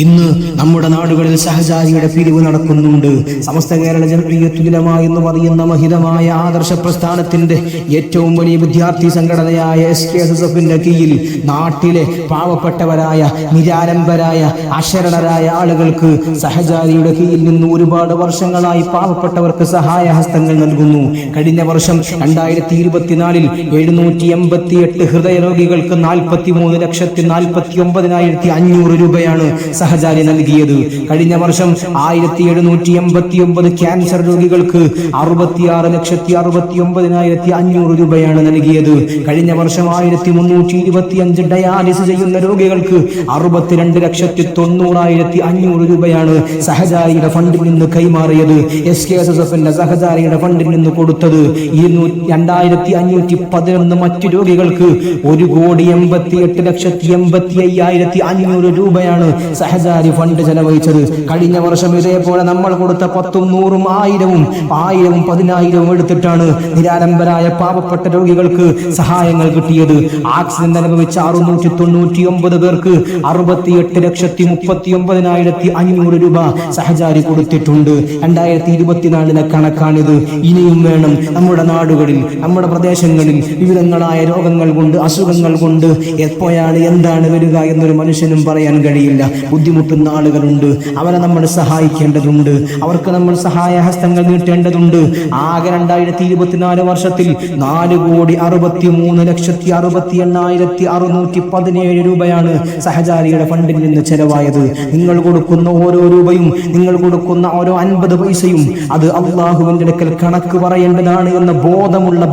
ഇന്ന് നമ്മുടെ നാടുകളിൽ സഹചാരിയുടെ പിരിവ് നടക്കുന്നുണ്ട്. സമസ്ത കേരള ജംഇയ്യത്തുൽ ഉലമ എന്ന് പറയുന്ന മഹിതമായ ആദർശ പ്രസ്ഥാനത്തിന്റെ ഏറ്റവും വലിയ വിദ്യാർത്ഥി സംഘടനയായ SKSSFന്റെ കീഴിൽ നാട്ടിലെ പാവപ്പെട്ടവരായ, നിരാലംബരായ, അശരണരായ ആളുകൾക്ക് സഹചാരിയുടെ കീഴിൽ നിന്ന് ഒരുപാട് വർഷങ്ങളായി പാവപ്പെട്ടവർക്ക് സഹായഹസ്തങ്ങൾ നൽകുന്നു. കഴിഞ്ഞ വർഷം 2024 788 ഹൃദയരോഗികൾക്ക് 43,49,500 രൂപയാണ് സഹചാരി നൽകിയത്. കഴിഞ്ഞ വർഷം 1789 ക്യാൻസർ രോഗികൾക്ക് 66,69,500 രൂപയാണ് നൽകിയത്. കഴിഞ്ഞ വർഷം 1325 ഡയാലിസിസ് ചെയ്യുന്ന രോഗികൾക്ക് 62,90,500 രൂപയാണ് സഹചാരിയുടെ ഫണ്ടിൽ നിന്ന് കൈമാറിയത്. SKSSFന്റെ സഹചാരിയുടെ ഫണ്ടിൽ നിന്ന് കൊടുത്തത് 2,511 മറ്റു രോഗികൾക്ക് 1,88,85,500 രൂപയാണ് സഹചാരി ഫണ്ട് ചെലവഴിച്ചത്. കഴിഞ്ഞ വർഷം ഇതേപോലെ നമ്മൾ കൊടുത്ത 10,000, 100,000, 1000, 10,000 എടുത്തിട്ടാണ് നിരാലംബരായ പാവപ്പെട്ട രോഗികൾക്ക് സഹായങ്ങൾ കിട്ടിയത്. ആക്സിഡന്റ് അനുഭവിച്ച 699 പേർക്ക് 68,39,500 രൂപ സഹചാരി കൊടുത്തിട്ടുണ്ട്. 2024 കണക്കാണിത്. ഇനിയും വേണം നമ്മുടെ നാടുകളിൽ, നമ്മുടെ പ്രദേശങ്ങളിൽ വിവിധങ്ങളായ രോഗങ്ങൾ കൊണ്ട്, അസുഖങ്ങൾ കൊണ്ട് എപ്പോഴാണ് എന്താണ് വരിക എന്നൊരു മനുഷ്യനും പറയാൻ കഴിയില്ല. ബുദ്ധിമുട്ടുന്ന ആളുകളുണ്ട്, അവരെ നമ്മൾ സഹായിക്കേണ്ടതുണ്ട്, അവർക്ക് നമ്മൾ സഹായഹസ്തങ്ങൾ നീട്ടേണ്ടതുണ്ട്. ആകെ 2024 വർഷത്തിൽ 4,63,68,617 രൂപയാണ് സഹചാരിയുടെ ഫണ്ടിൽ നിന്ന് ചെലവായത്. നിങ്ങൾ കൊടുക്കുന്ന ഓരോ രൂപയും, നിങ്ങൾ കൊടുക്കുന്ന ഓരോ 50 പൈസയും അത് അള്ളാഹുവിന്റെ അടുക്കൽ കണക്ക് പറയേണ്ടതാണ് എന്ന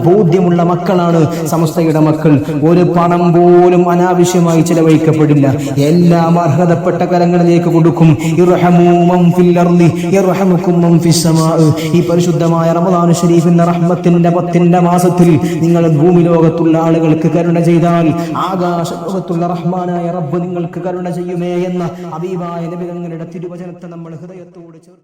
ബോധ്യമുള്ള മക്കളാണ് സമസ്തയുടെ മക്കൾ. ഒരു പണം പോലും അനാവശ്യമായി ചെലവഴിക്കപ്പെടില്ല. എല്ലാം അർഹതപ്പെട്ട കരങ്ങളിലേക്ക് കൊടുക്കും. ഈ പരിശുദ്ധമായ റമദാൻ ശരീഫിന്റെ റഹ്മത്തിന്റെ 10ന്റെ മാസത്തിൽ നിങ്ങൾ ഭൂമി ലോകത്തുള്ള ആളുകൾക്ക് കരുണ ചെയ്താൽ ആകാശ ലോകത്തുള്ള റഹ്മാനായ റബ്ബ് നിങ്ങൾക്ക് കരുണ ചെയ്യുമേ എന്ന ഹബീബായ നബി തങ്ങളുടെ തിരുവചനത്തെ നമ്മൾ ഹൃദയത്തോട് ചേർത്ത്